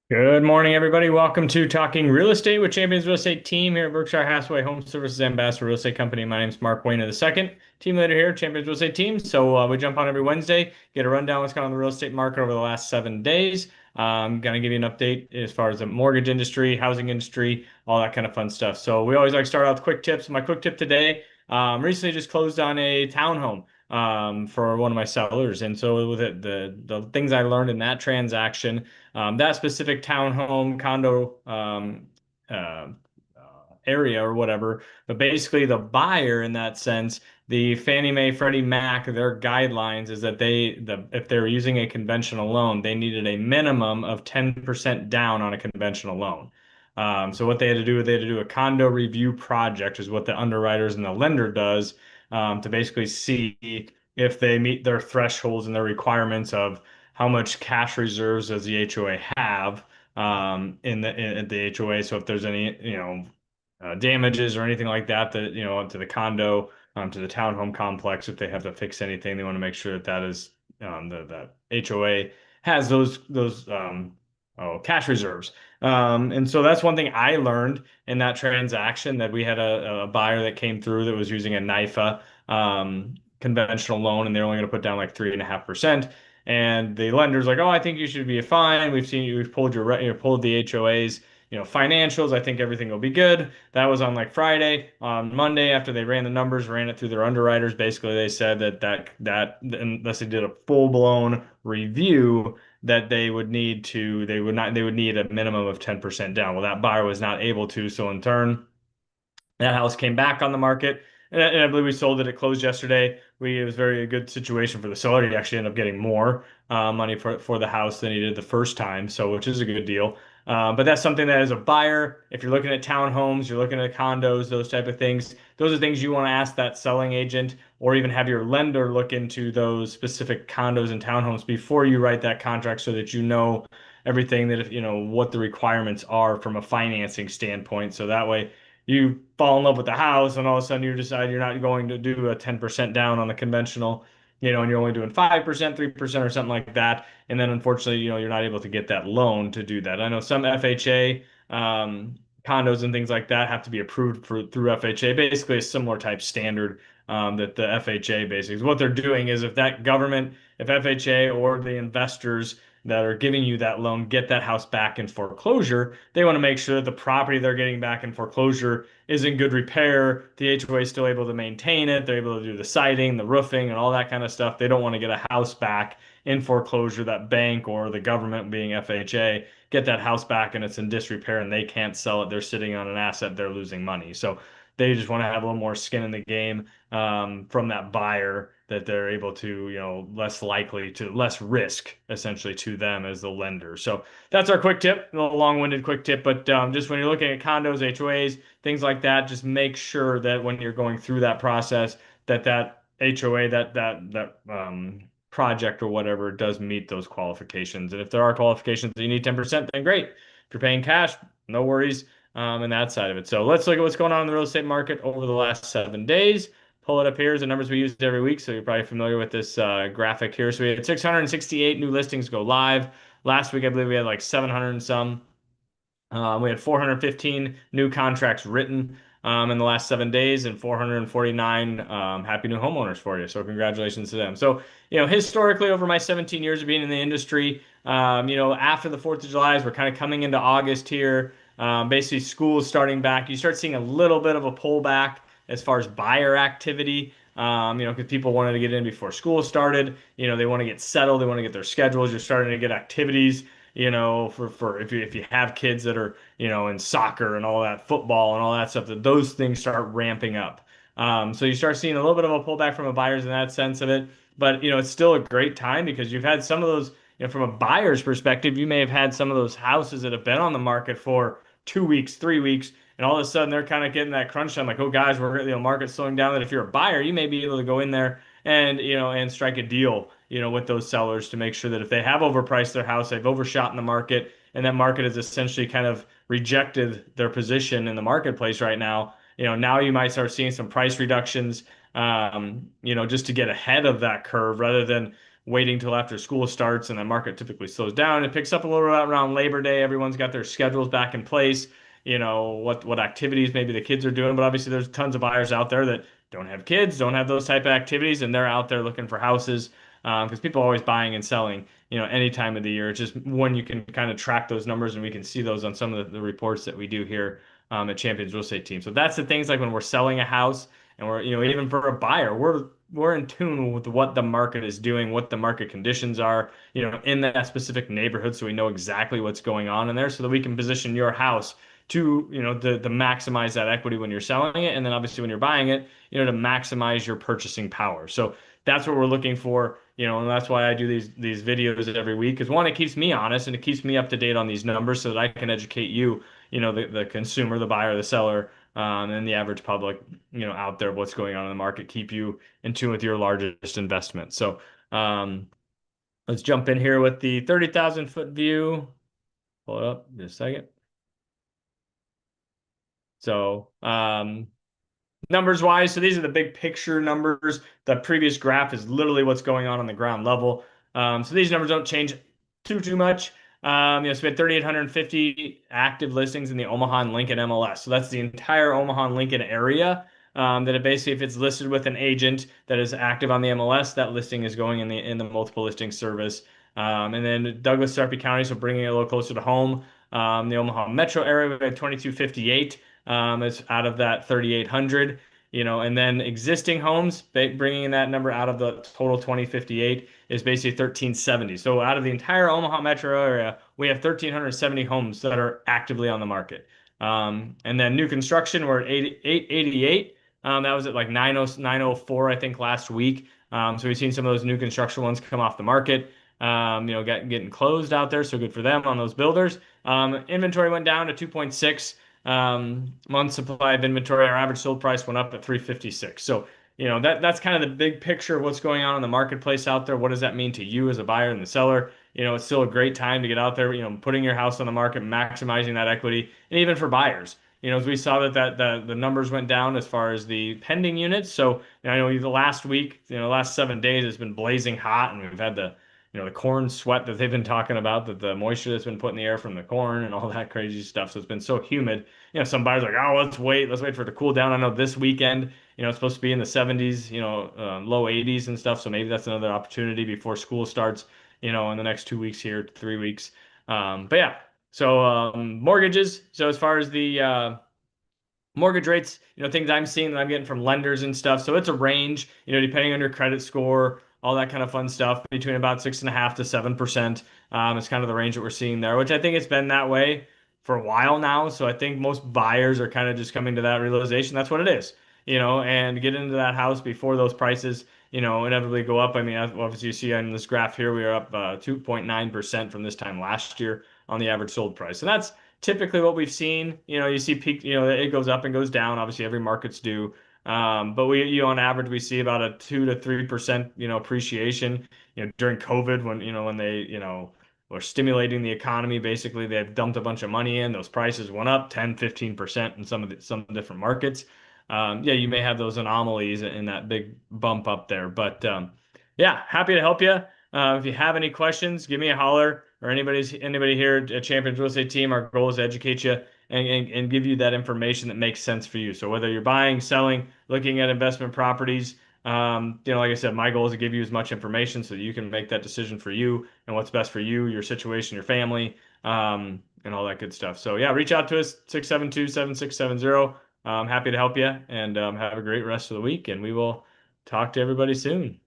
Good morning, everybody. Welcome to Talking Real Estate with Champions Real Estate Team here at Berkshire Hathaway Home Services Ambassador Real Estate Company. My name is Mark Wehner II, team leader here at Champions Real Estate Team. So we jump on every Wednesday, get a rundown what's going on in the real estate market over the last 7 days. I'm going to give you an update as far as the mortgage industry, housing industry, all that kind of fun stuff. So we always like to start out with quick tips. My quick tip today, recently just closed on a townhome for one of my sellers. And so with it, the things I learned in that transaction, that specific townhome condo uh, area or whatever. But basically, the buyer in that sense, the Fannie Mae, Freddie Mac, their guidelines is that if they're using a conventional loan, they needed a minimum of 10% down on a conventional loan. So what they had to do a condo review project, is what the underwriters and the lender does, to basically see if they meet their thresholds and their requirements of how much cash reserves does the HOA have in the HOA. So if there's any, damages or anything like that, to the condo, to the townhome complex, if they have to fix anything, they want to make sure that that is that HOA has those cash reserves. And so that's one thing I learned in that transaction, that we had a buyer that came through that was using a NIFA conventional loan, and they're only going to put down like 3.5%. And the lender's like, "Oh, I think you should be fine. We've pulled pulled the HOAs, financials. I think everything will be good." That was on like Friday. On Monday, after they ran the numbers, ran it through their underwriters, basically they said that unless they did a full blown review, that they would need a minimum of 10% down. Well, that buyer was not able to, so in turn, that house came back on the market, and I believe we sold it. It closed yesterday. It was very a good situation for the seller. He actually ended up getting more money for the house than he did the first time, so which is a good deal. But that's something that, as a buyer, if you're looking at townhomes, you're looking at condos, those type of things, those are things you want to ask that selling agent, or even have your lender look into those specific condos and townhomes before you write that contract, so that you know everything, that if you know what the requirements are from a financing standpoint. So that way you fall in love with the house, and all of a sudden you decide you're not going to do a 10% down on the conventional, and you're only doing 5%, 3% or something like that. And then unfortunately, you're not able to get that loan to do that. I know some FHA condos and things like that have to be approved through FHA, basically a similar type standard, that the FHA basically, what they're doing is, if FHA or the investors that are giving you that loan get that house back in foreclosure, they want to make sure that the property they're getting back in foreclosure is in good repair. The HOA is still able to maintain it. They're able to do the siding, the roofing, and all that kind of stuff. They don't want to get a house back in foreclosure, that bank or the government, being FHA, get that house back and it's in disrepair and they can't sell it. They're sitting on an asset, they're losing money. So they just want to have a little more skin in the game, from that buyer, that they're able to, less risk essentially to them as the lender. So that's our quick tip, a little long-winded quick tip, but just when you're looking at condos, HOAs, things like that, just make sure that when you're going through that process, that HOA, that project or whatever, does meet those qualifications. And if there are qualifications that you need 10%, then great. If you're paying cash, no worries, in that side of it. So let's look at what's going on in the real estate market over the last 7 days. Pull it up here is the numbers we use every week, so you're probably familiar with this graphic here. So we had 668 new listings go live. Last week, I believe we had like 700 and some. We had 415 new contracts written in the last 7 days, and 449 happy new homeowners for you. So congratulations to them. So, historically, over my 17 years of being in the industry, after the 4th of July, as we're kind of coming into August here, basically school is starting back. You start seeing a little bit of a pullback as far as buyer activity. Because people wanted to get in before school started. They want to get settled. They want to get their schedules. You're starting to get activities, for if you have kids that are, in soccer and all that, football and all that stuff, that those things start ramping up. So you start seeing a little bit of a pullback from the buyers in that sense of it. But, it's still a great time, because you've had some of those, from a buyer's perspective, you may have had some of those houses that have been on the market for 2 weeks, 3 weeks, and all of a sudden they're kind of getting that crunch time, like, oh guys, we're, market's slowing down. That if you're a buyer, you may be able to go in there and, and strike a deal, with those sellers, to make sure that if they have overpriced their house, they've overshot in the market, and that market has essentially kind of rejected their position in the marketplace right now. Now you might start seeing some price reductions, just to get ahead of that curve, rather than waiting till after school starts, and the market typically slows down. It picks up a little bit around Labor Day. Everyone's got their schedules back in place. What activities maybe the kids are doing, but obviously there's tons of buyers out there that don't have kids, don't have those type of activities, and they're out there looking for houses because people are always buying and selling, any time of the year. It's just when you can kind of track those numbers, and we can see those on some of the reports that we do here at Champions Real Estate Team. So that's the things like when we're selling a house, and we're, even for a buyer, we're in tune with what the market is doing, what the market conditions are, in that specific neighborhood, so we know exactly what's going on in there, so that we can position your house to, to maximize that equity when you're selling it, and then obviously when you're buying it, to maximize your purchasing power. So that's what we're looking for, and that's why I do these videos every week. Because one, it keeps me honest and it keeps me up to date on these numbers so that I can educate you, the consumer, the buyer, the seller, and the average public, out there, what's going on in the market, keep you in tune with your largest investment. So let's jump in here with the 30,000 foot view. Pull it up just a second. So numbers wise, so these are the big picture numbers. The previous graph is literally what's going on the ground level. So these numbers don't change too much. So we had 3,850 active listings in the Omaha and Lincoln MLS. So that's the entire Omaha and Lincoln area. That it basically, if it's listed with an agent that is active on the MLS, that listing is going in the multiple listing service. And then Douglas, Sarpy County, so bringing it a little closer to home. The Omaha metro area, we had 2,258. It's out of that 3,800, and then existing homes, bringing that number out of the total 2058 is basically 1,370. So out of the entire Omaha metro area, we have 1,370 homes that are actively on the market. And then new construction, we're at 888. That was at like 904, I think, last week. So we've seen some of those new construction ones come off the market. Getting closed out there, so good for them on those builders. Inventory went down to 2.6 month supply of inventory. Our average sold price went up at 356. So, that's kind of the big picture of what's going on in the marketplace out there. What does that mean to you as a buyer and the seller? It's still a great time to get out there, putting your house on the market, maximizing that equity, and even for buyers. As we saw that the numbers went down as far as the pending units. So, I know the last week, last 7 days has been blazing hot, and we've had the corn sweat that they've been talking about, that the moisture that's been put in the air from the corn and all that crazy stuff. So it's been so humid. Some buyers are like, oh, let's wait for it to cool down. I know this weekend, it's supposed to be in the 70s, low 80s and stuff. So maybe that's another opportunity before school starts, in the next 2 weeks here, 3 weeks. But yeah, so mortgages. So as far as the mortgage rates, things I'm seeing that I'm getting from lenders and stuff. So it's a range, depending on your credit score, all that kind of fun stuff, between about 6.5% to 7%. It's kind of the range that we're seeing there, which I think it's been that way for a while now. So I think most buyers are kind of just coming to that realization that's what it is, and get into that house before those prices, inevitably go up. I mean, obviously you see on this graph here, we are up 2.9% from this time last year on the average sold price. And that's typically what we've seen. You see peak, it goes up and goes down. Obviously, every market's due. But on average, we see about a 2 to 3%, appreciation, during COVID when they, were stimulating the economy. Basically, they've dumped a bunch of money in. Those prices went up 10, 15% in some different markets. Yeah, you may have those anomalies in that big bump up there. But yeah, happy to help you. If you have any questions, give me a holler, or anybody here at Champions Real Estate Team. Our goal is to educate you and give you that information that makes sense for you. So whether you're buying, selling, looking at investment properties, like I said, my goal is to give you as much information so that you can make that decision for you and what's best for you, your situation, your family, and all that good stuff. So yeah, reach out to us, 672-7670. I'm happy to help you, and have a great rest of the week, and we will talk to everybody soon.